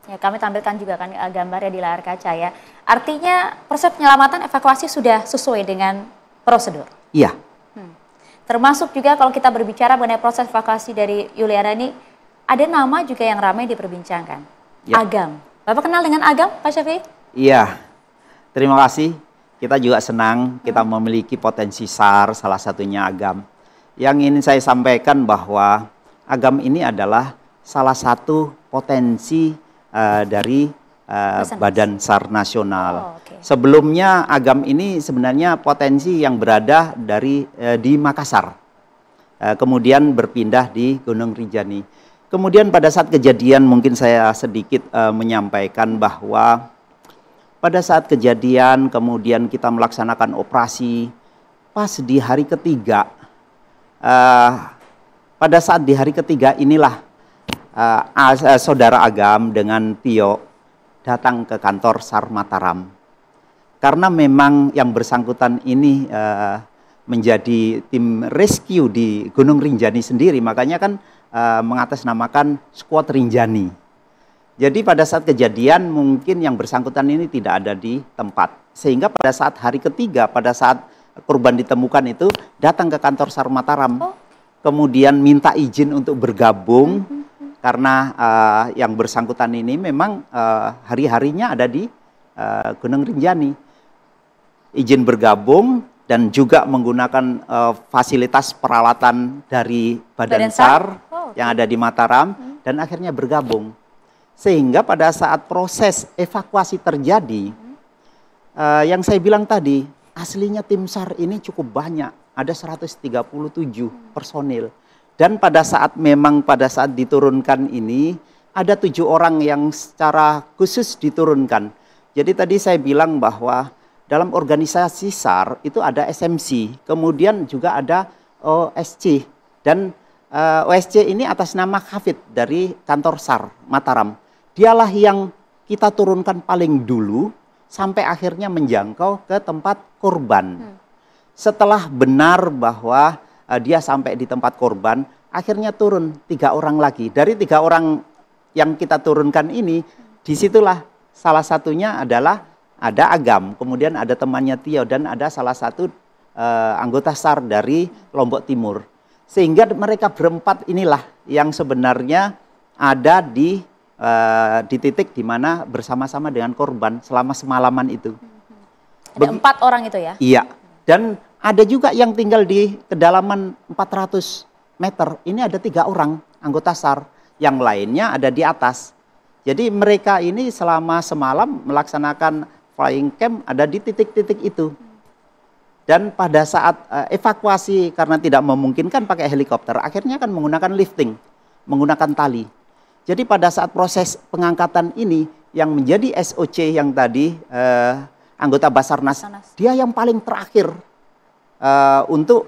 Ya, kami tampilkan juga kan gambarnya di layar kaca ya. Artinya proses penyelamatan evakuasi sudah sesuai dengan prosedur. Iya. Termasuk juga kalau kita berbicara mengenai proses evakuasi dari Yuliana ini, ada nama juga yang ramai diperbincangkan. Ya. Agam. Bapak kenal dengan Agam, Pak Syafi'i? Iya. Terima kasih. Kita juga senang kita memiliki potensi SAR, salah satunya Agam. Yang ingin saya sampaikan bahwa Agam ini adalah salah satu potensi dari Badan SAR Nasional. Sebelumnya Agam ini sebenarnya potensi yang berada di Makassar. Kemudian berpindah di Gunung Rinjani. Kemudian pada saat kejadian mungkin saya sedikit menyampaikan bahwa pada saat kejadian kemudian kita melaksanakan operasi pas di hari ketiga. Pada saat di hari ketiga inilah saudara Agam dengan Tio datang ke kantor SAR Mataram. Karena memang yang bersangkutan ini menjadi tim rescue di Gunung Rinjani sendiri, makanya kan mengatasnamakan Squad Rinjani. Jadi pada saat kejadian mungkin yang bersangkutan ini tidak ada di tempat. Sehingga pada saat hari ketiga, pada saat korban ditemukan itu datang ke kantor SAR Mataram. Kemudian minta izin untuk bergabung karena yang bersangkutan ini memang hari-harinya ada di Gunung Rinjani. Izin bergabung dan juga menggunakan fasilitas peralatan dari Badan SAR yang ada di Mataram dan akhirnya bergabung. Sehingga pada saat proses evakuasi terjadi, yang saya bilang tadi, aslinya tim SAR ini cukup banyak, ada 137 personil. Dan pada saat diturunkan ini, ada 7 orang yang secara khusus diturunkan. Jadi tadi saya bilang bahwa dalam organisasi SAR itu ada SMC, kemudian juga ada OSC. Dan OSC ini atas nama Hafid dari kantor SAR Mataram. Dialah yang kita turunkan paling dulu sampai akhirnya menjangkau ke tempat korban. Setelah benar bahwa dia sampai di tempat korban, akhirnya turun 3 orang lagi. Dari 3 orang yang kita turunkan ini, disitulah salah satunya adalah ada Agam, kemudian ada temannya Tio, dan ada salah satu anggota SAR dari Lombok Timur. Sehingga mereka berempat inilah yang sebenarnya ada di titik di mana bersama-sama dengan korban selama semalaman itu. Ada 4 orang itu ya? Iya. Dan ada juga yang tinggal di kedalaman 400 meter. Ini ada 3 orang anggota SAR. Yang lainnya ada di atas. Jadi mereka ini selama semalam melaksanakan flying camp ada di titik-titik itu. Dan pada saat evakuasi karena tidak memungkinkan pakai helikopter, akhirnya kan menggunakan lifting, menggunakan tali. Jadi pada saat proses pengangkatan ini, yang menjadi SOC yang tadi, anggota Basarnas, dia yang paling terakhir untuk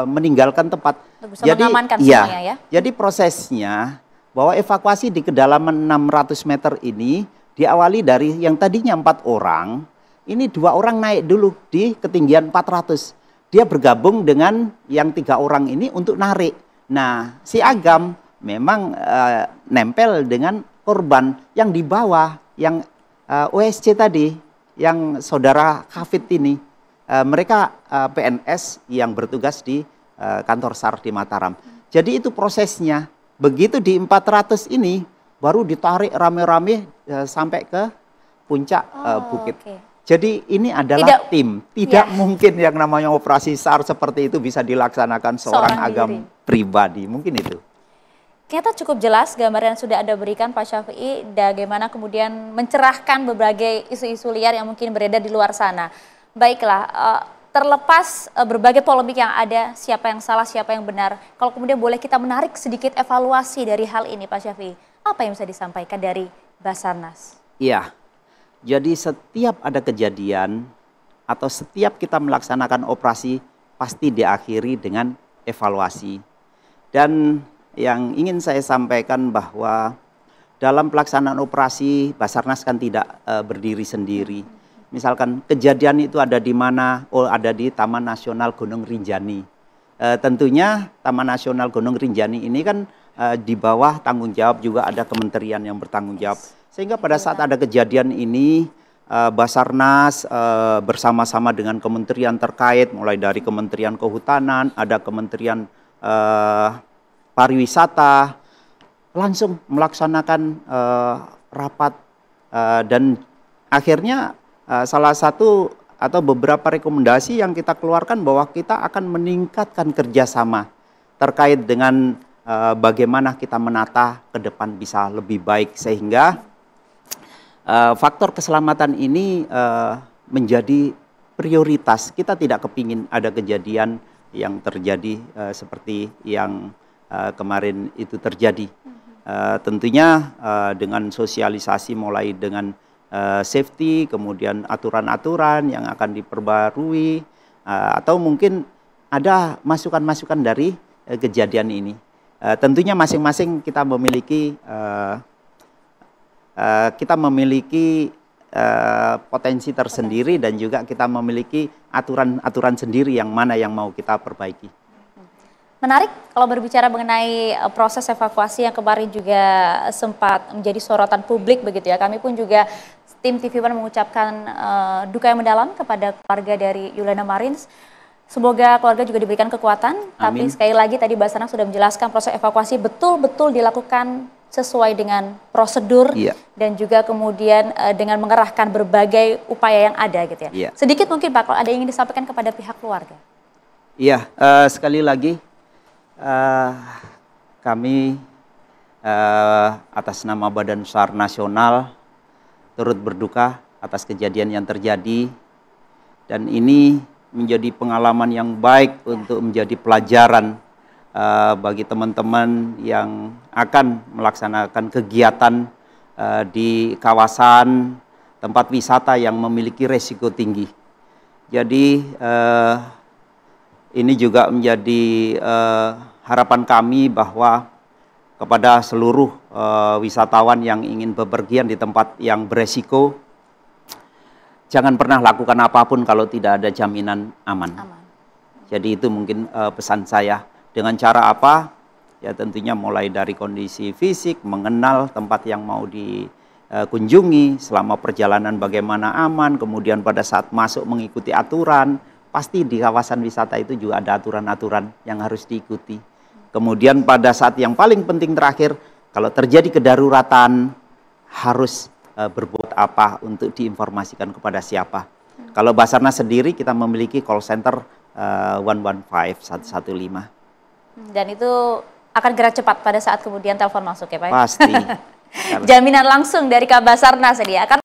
meninggalkan tempat. Jadi, semuanya, ya? Jadi prosesnya, bahwa evakuasi di kedalaman 600 meter ini, diawali dari yang tadinya 4 orang, ini 2 orang naik dulu di ketinggian 400. Dia bergabung dengan yang 3 orang ini untuk narik. Nah, si Agam memang nempel dengan korban yang di bawah, yang OSC tadi, yang saudara Hafid ini. Mereka PNS yang bertugas di kantor SAR di Mataram. Jadi itu prosesnya. Begitu di 400 ini, baru ditarik rame-rame sampai ke puncak bukit. Jadi ini adalah tim. Tidak mungkin yang namanya operasi SAR seperti itu bisa dilaksanakan seorang Agam pribadi. Mungkin itu. Ternyata cukup jelas gambaran yang sudah Anda berikan Pak Syafi'i, bagaimana kemudian mencerahkan berbagai isu-isu liar yang mungkin beredar di luar sana. Baiklah, terlepas berbagai polemik yang ada, siapa yang salah, siapa yang benar, kalau kemudian boleh kita menarik sedikit evaluasi dari hal ini Pak Syafi'i, apa yang bisa disampaikan dari Basarnas? Iya, jadi setiap ada kejadian atau setiap kita melaksanakan operasi pasti diakhiri dengan evaluasi. Dan yang ingin saya sampaikan bahwa dalam pelaksanaan operasi Basarnas kan tidak berdiri sendiri. Misalkan kejadian itu ada di mana? Oh, ada di Taman Nasional Gunung Rinjani. Tentunya Taman Nasional Gunung Rinjani ini kan di bawah tanggung jawab juga ada kementerian yang bertanggung jawab. Sehingga pada saat ada kejadian ini, Basarnas bersama-sama dengan kementerian terkait, mulai dari Kementerian Kehutanan, ada Kementerian Pariwisata, langsung melaksanakan rapat dan akhirnya salah satu atau beberapa rekomendasi yang kita keluarkan bahwa kita akan meningkatkan kerjasama terkait dengan bagaimana kita menata ke depan bisa lebih baik, sehingga faktor keselamatan ini menjadi prioritas. Kita tidak kepingin ada kejadian yang terjadi seperti yang kemarin itu terjadi. Tentunya dengan sosialisasi mulai dengan safety, kemudian aturan-aturan yang akan diperbarui, atau mungkin ada masukan-masukan dari kejadian ini. Tentunya masing-masing kita memiliki potensi tersendiri dan juga kita memiliki aturan-aturan sendiri yang mana yang mau kita perbaiki. Menarik kalau berbicara mengenai proses evakuasi yang kemarin juga sempat menjadi sorotan publik begitu ya. Kami pun juga tim TV One mengucapkan duka yang mendalam kepada keluarga dari Yuliana Marins. Semoga keluarga juga diberikan kekuatan. Tapi sekali lagi tadi Basarnas sudah menjelaskan proses evakuasi betul-betul dilakukan sesuai dengan prosedur dan juga kemudian dengan mengerahkan berbagai upaya yang ada gitu ya. Sedikit mungkin Pak, kalau ada yang ingin disampaikan kepada pihak keluarga. Iya, sekali lagi kami atas nama Badan SAR Nasional turut berduka atas kejadian yang terjadi, dan ini menjadi pengalaman yang baik untuk menjadi pelajaran bagi teman-teman yang akan melaksanakan kegiatan di kawasan tempat wisata yang memiliki resiko tinggi. Jadi ini juga menjadi harapan kami bahwa kepada seluruh wisatawan yang ingin bepergian di tempat yang beresiko, jangan pernah lakukan apapun kalau tidak ada jaminan aman. Jadi itu mungkin pesan saya. Dengan cara apa? Ya tentunya mulai dari kondisi fisik, mengenal tempat yang mau dikunjungi, selama perjalanan bagaimana aman, kemudian pada saat masuk mengikuti aturan. Pasti di kawasan wisata itu juga ada aturan-aturan yang harus diikuti. Kemudian pada saat yang paling penting terakhir, kalau terjadi kedaruratan, harus berbuat apa untuk diinformasikan kepada siapa. Kalau Basarnas sendiri kita memiliki call center 115. Dan itu akan gerak cepat pada saat kemudian telepon masuk ya Pak? Pasti. Jaminan langsung dari Kabasarnas ya.